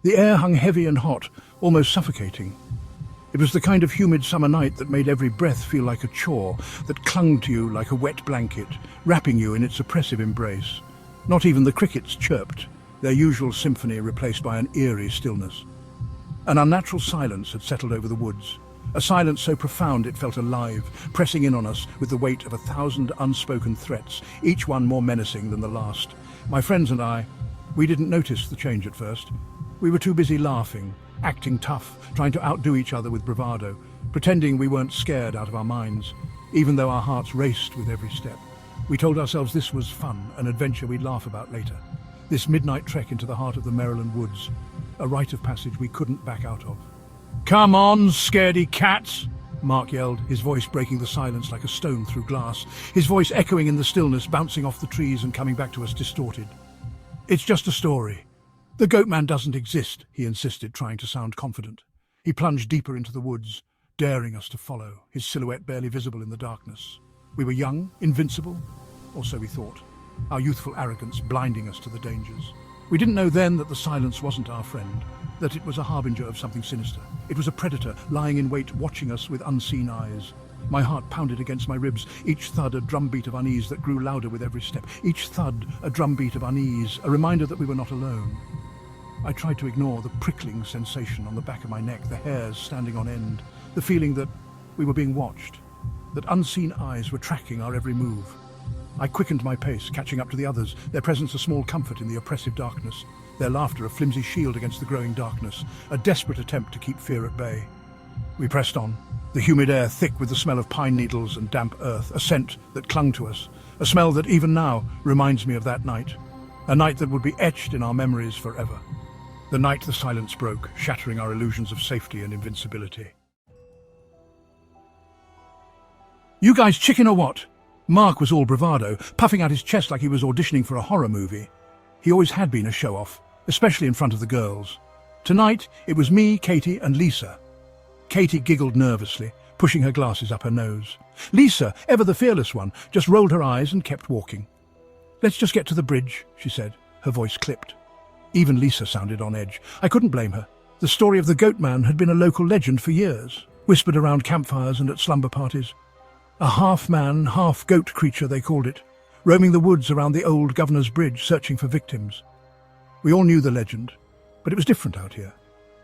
The air hung heavy and hot, almost suffocating. It was the kind of humid summer night that made every breath feel like a chore, that clung to you like a wet blanket, wrapping you in its oppressive embrace. Not even the crickets chirped, their usual symphony replaced by an eerie stillness. An unnatural silence had settled over the woods, a silence so profound it felt alive, pressing in on us with the weight of 1,000 unspoken threats, each one more menacing than the last. My friends and I, we didn't notice the change at first. We were too busy laughing, acting tough, trying to outdo each other with bravado, pretending we weren't scared out of our minds, even though our hearts raced with every step. We told ourselves this was fun, an adventure we'd laugh about later. This midnight trek into the heart of the Maryland woods, a rite of passage we couldn't back out of. "Come on, scaredy cats!" Mark yelled, his voice breaking the silence like a stone through glass, his voice echoing in the stillness, bouncing off the trees and coming back to us distorted. "It's just a story. The Goatman doesn't exist," he insisted, trying to sound confident. He plunged deeper into the woods, daring us to follow, his silhouette barely visible in the darkness. We were young, invincible, or so we thought, our youthful arrogance blinding us to the dangers. We didn't know then that the silence wasn't our friend, that it was a harbinger of something sinister. It was a predator lying in wait, watching us with unseen eyes. My heart pounded against my ribs, each thud a drumbeat of unease that grew louder with every step. Each thud a drumbeat of unease, a reminder that we were not alone. I tried to ignore the prickling sensation on the back of my neck, the hairs standing on end, the feeling that we were being watched, that unseen eyes were tracking our every move. I quickened my pace, catching up to the others, their presence a small comfort in the oppressive darkness, their laughter a flimsy shield against the growing darkness, a desperate attempt to keep fear at bay. We pressed on, the humid air thick with the smell of pine needles and damp earth, a scent that clung to us, a smell that even now reminds me of that night, a night that would be etched in our memories forever. The night the silence broke, shattering our illusions of safety and invincibility. "You guys chicken or what?" Mark was all bravado, puffing out his chest like he was auditioning for a horror movie. He always had been a show-off, especially in front of the girls. Tonight, it was me, Katie, and Lisa. Katie giggled nervously, pushing her glasses up her nose. Lisa, ever the fearless one, just rolled her eyes and kept walking. "Let's just get to the bridge," she said, her voice clipped. Even Lisa sounded on edge. I couldn't blame her. The story of the Goatman had been a local legend for years, whispered around campfires and at slumber parties. A half-man, half-goat creature, they called it, roaming the woods around the old Governor's Bridge, searching for victims. We all knew the legend, but it was different out here,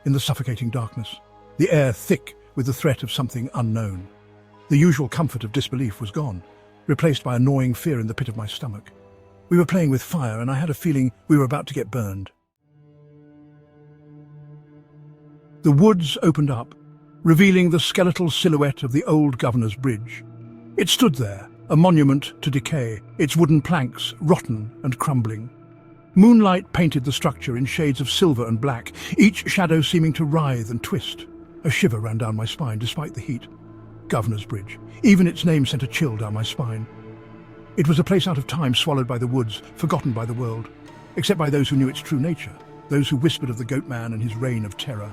in the suffocating darkness, the air thick with the threat of something unknown. The usual comfort of disbelief was gone, replaced by a gnawing fear in the pit of my stomach. We were playing with fire, and I had a feeling we were about to get burned. The woods opened up, revealing the skeletal silhouette of the old Governor's Bridge. It stood there, a monument to decay, its wooden planks rotten and crumbling. Moonlight painted the structure in shades of silver and black, each shadow seeming to writhe and twist. A shiver ran down my spine despite the heat. Governor's Bridge. Even its name sent a chill down my spine. It was a place out of time, swallowed by the woods, forgotten by the world, except by those who knew its true nature, those who whispered of the Goatman and his reign of terror.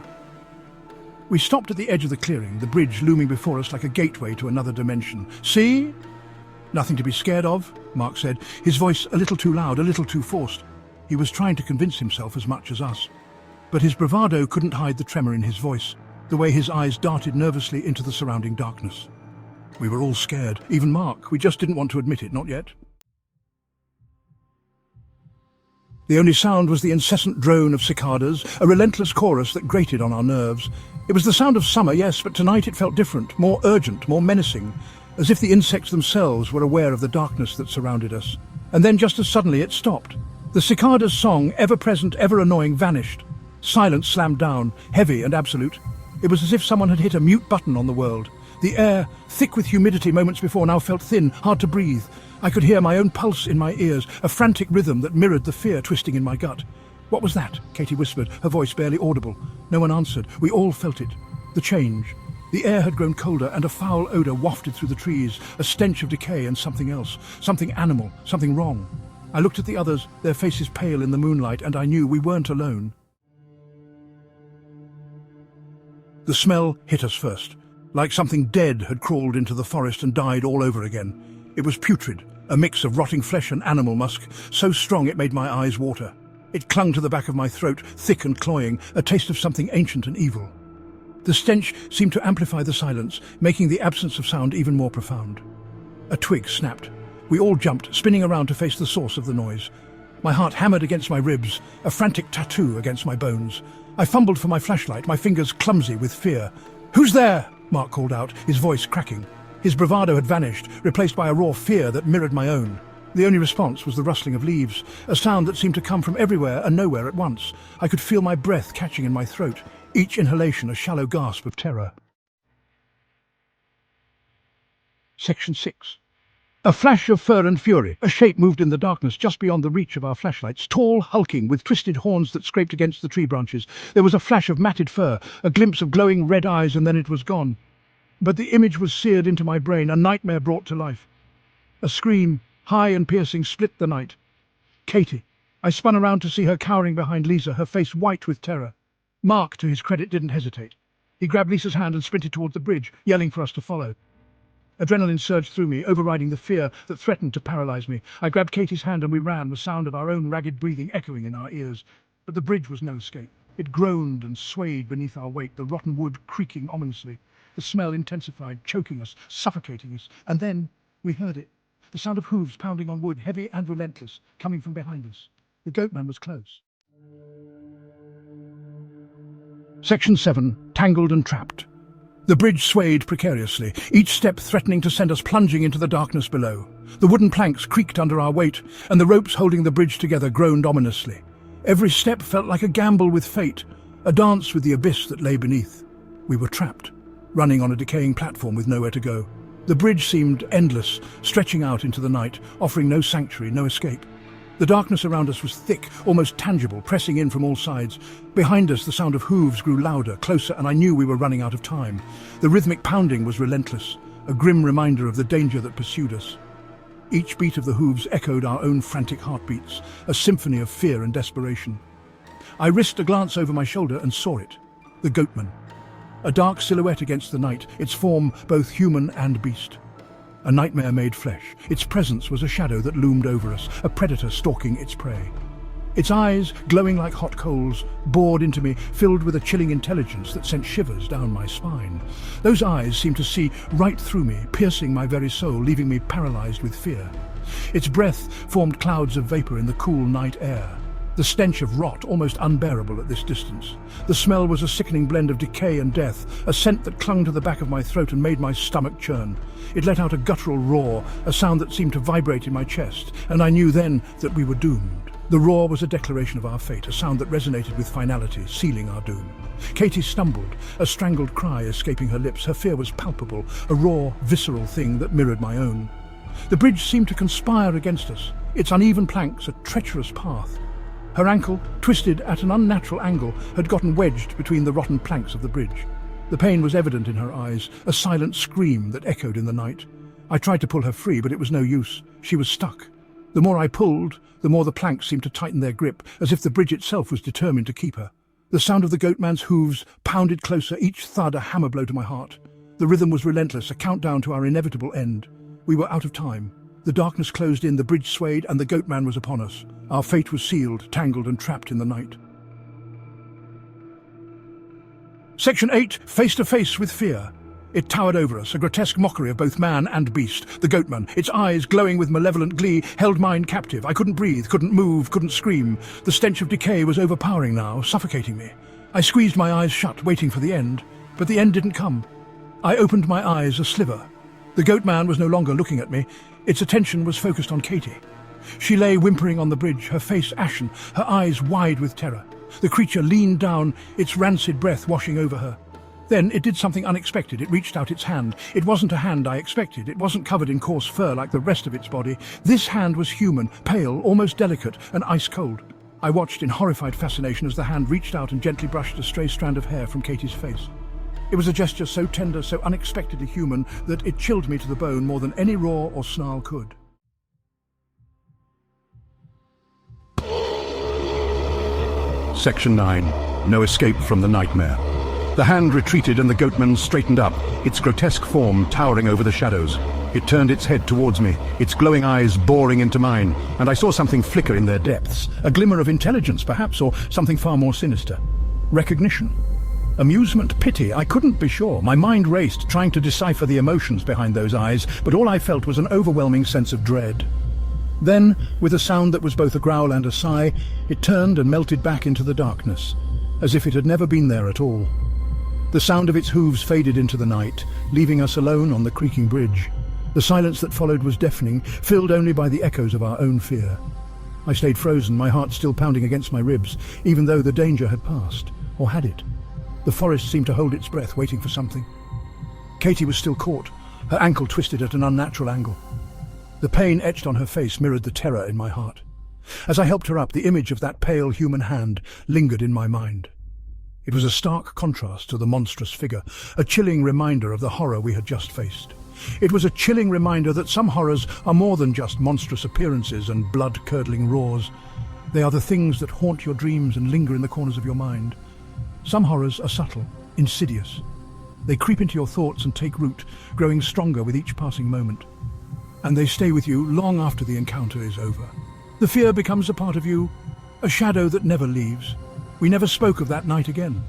We stopped at the edge of the clearing, the bridge looming before us like a gateway to another dimension. "See? Nothing to be scared of," Mark said, his voice a little too loud, a little too forced. He was trying to convince himself as much as us. But his bravado couldn't hide the tremor in his voice, the way his eyes darted nervously into the surrounding darkness. We were all scared, even Mark. We just didn't want to admit it, not yet. The only sound was the incessant drone of cicadas, a relentless chorus that grated on our nerves. It was the sound of summer, yes, but tonight it felt different, more urgent, more menacing, as if the insects themselves were aware of the darkness that surrounded us. And then just as suddenly it stopped. The cicadas' song, ever present, ever annoying, vanished. Silence slammed down, heavy and absolute. It was as if someone had hit a mute button on the world. The air, thick with humidity moments before, now felt thin, hard to breathe. I could hear my own pulse in my ears, a frantic rhythm that mirrored the fear twisting in my gut. "What was that?" Katie whispered, her voice barely audible. No one answered. We all felt it. The change. The air had grown colder, and a foul odour wafted through the trees, a stench of decay and something else, something animal, something wrong. I looked at the others, their faces pale in the moonlight, and I knew we weren't alone. The smell hit us first, like something dead had crawled into the forest and died all over again. It was putrid, a mix of rotting flesh and animal musk, so strong it made my eyes water. It clung to the back of my throat, thick and cloying, a taste of something ancient and evil. The stench seemed to amplify the silence, making the absence of sound even more profound. A twig snapped. We all jumped, spinning around to face the source of the noise. My heart hammered against my ribs, a frantic tattoo against my bones. I fumbled for my flashlight, my fingers clumsy with fear. "Who's there?" Mark called out, his voice cracking. His bravado had vanished, replaced by a raw fear that mirrored my own. The only response was the rustling of leaves, a sound that seemed to come from everywhere and nowhere at once. I could feel my breath catching in my throat, each inhalation a shallow gasp of terror. Section 6. A flash of fur and fury. A shape moved in the darkness just beyond the reach of our flashlights, tall, hulking, with twisted horns that scraped against the tree branches. There was a flash of matted fur, a glimpse of glowing red eyes, and then it was gone. But the image was seared into my brain, a nightmare brought to life. A scream, high and piercing, split the night. Katie. I spun around to see her cowering behind Lisa, her face white with terror. Mark, to his credit, didn't hesitate. He grabbed Lisa's hand and sprinted toward the bridge, yelling for us to follow. Adrenaline surged through me, overriding the fear that threatened to paralyze me. I grabbed Katie's hand and we ran, the sound of our own ragged breathing echoing in our ears. But the bridge was no escape. It groaned and swayed beneath our weight, the rotten wood creaking ominously. The smell intensified, choking us, suffocating us. And then we heard it. The sound of hooves pounding on wood, heavy and relentless, coming from behind us. The Goatman was close. Section 7. Tangled and Trapped. The bridge swayed precariously, each step threatening to send us plunging into the darkness below. The wooden planks creaked under our weight, and the ropes holding the bridge together groaned ominously. Every step felt like a gamble with fate, a dance with the abyss that lay beneath. We were trapped, running on a decaying platform with nowhere to go. The bridge seemed endless, stretching out into the night, offering no sanctuary, no escape. The darkness around us was thick, almost tangible, pressing in from all sides. Behind us, the sound of hooves grew louder, closer, and I knew we were running out of time. The rhythmic pounding was relentless, a grim reminder of the danger that pursued us. Each beat of the hooves echoed our own frantic heartbeats, a symphony of fear and desperation. I risked a glance over my shoulder and saw it, the Goatman. A dark silhouette against the night, its form both human and beast. A nightmare made flesh. Its presence was a shadow that loomed over us, a predator stalking its prey. Its eyes, glowing like hot coals, bored into me, filled with a chilling intelligence that sent shivers down my spine. Those eyes seemed to see right through me, piercing my very soul, leaving me paralyzed with fear. Its breath formed clouds of vapor in the cool night air. The stench of rot almost unbearable at this distance. The smell was a sickening blend of decay and death, a scent that clung to the back of my throat and made my stomach churn. It let out a guttural roar, a sound that seemed to vibrate in my chest, and I knew then that we were doomed. The roar was a declaration of our fate, a sound that resonated with finality, sealing our doom. Katie stumbled, a strangled cry escaping her lips. Her fear was palpable, a raw, visceral thing that mirrored my own. The bridge seemed to conspire against us, its uneven planks a treacherous path. Her ankle, twisted at an unnatural angle, had gotten wedged between the rotten planks of the bridge. The pain was evident in her eyes, a silent scream that echoed in the night. I tried to pull her free, but it was no use. She was stuck. The more I pulled, the more the planks seemed to tighten their grip, as if the bridge itself was determined to keep her. The sound of the Goatman's hooves pounded closer, each thud a hammer blow to my heart. The rhythm was relentless, a countdown to our inevitable end. We were out of time. The darkness closed in, the bridge swayed, and the Goatman was upon us. Our fate was sealed, tangled and trapped in the night. Section 8. Face to face with fear. It towered over us, a grotesque mockery of both man and beast. The Goatman, its eyes glowing with malevolent glee, held mine captive. I couldn't breathe, couldn't move, couldn't scream. The stench of decay was overpowering now, suffocating me. I squeezed my eyes shut, waiting for the end. But the end didn't come. I opened my eyes a sliver. The Goatman was no longer looking at me. Its attention was focused on Katie. She lay whimpering on the bridge, her face ashen, her eyes wide with terror. The creature leaned down, its rancid breath washing over her. Then it did something unexpected. It reached out its hand. It wasn't a hand I expected. It wasn't covered in coarse fur like the rest of its body. This hand was human, pale, almost delicate, and ice-cold. I watched in horrified fascination as the hand reached out and gently brushed a stray strand of hair from Katie's face. It was a gesture so tender, so unexpectedly human, that it chilled me to the bone more than any roar or snarl could. Section 9. No escape from the nightmare. The hand retreated and the Goatman straightened up, its grotesque form towering over the shadows. It turned its head towards me, its glowing eyes boring into mine, and I saw something flicker in their depths. A glimmer of intelligence, perhaps, or something far more sinister. Recognition. Amusement, pity, I couldn't be sure. My mind raced, trying to decipher the emotions behind those eyes, but all I felt was an overwhelming sense of dread. Then, with a sound that was both a growl and a sigh, it turned and melted back into the darkness, as if it had never been there at all. The sound of its hooves faded into the night, leaving us alone on the creaking bridge. The silence that followed was deafening, filled only by the echoes of our own fear. I stayed frozen, my heart still pounding against my ribs, even though the danger had passed. Or had it? The forest seemed to hold its breath, waiting for something. Katie was still caught, her ankle twisted at an unnatural angle. The pain etched on her face mirrored the terror in my heart. As I helped her up, the image of that pale human hand lingered in my mind. It was a stark contrast to the monstrous figure, a chilling reminder of the horror we had just faced. It was a chilling reminder that some horrors are more than just monstrous appearances and blood-curdling roars. They are the things that haunt your dreams and linger in the corners of your mind. Some horrors are subtle, insidious. They creep into your thoughts and take root, growing stronger with each passing moment. And they stay with you long after the encounter is over. The fear becomes a part of you, a shadow that never leaves. We never spoke of that night again.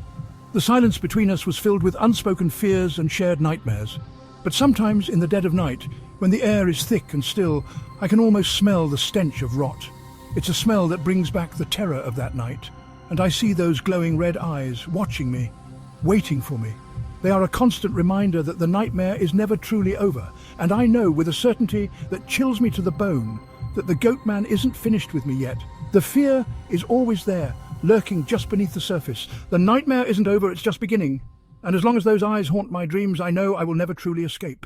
The silence between us was filled with unspoken fears and shared nightmares. But sometimes in the dead of night, when the air is thick and still, I can almost smell the stench of rot. It's a smell that brings back the terror of that night. And I see those glowing red eyes watching me, waiting for me. They are a constant reminder that the nightmare is never truly over. And I know with a certainty that chills me to the bone that the Goatman isn't finished with me yet. The fear is always there, lurking just beneath the surface. The nightmare isn't over, it's just beginning. And as long as those eyes haunt my dreams, I know I will never truly escape.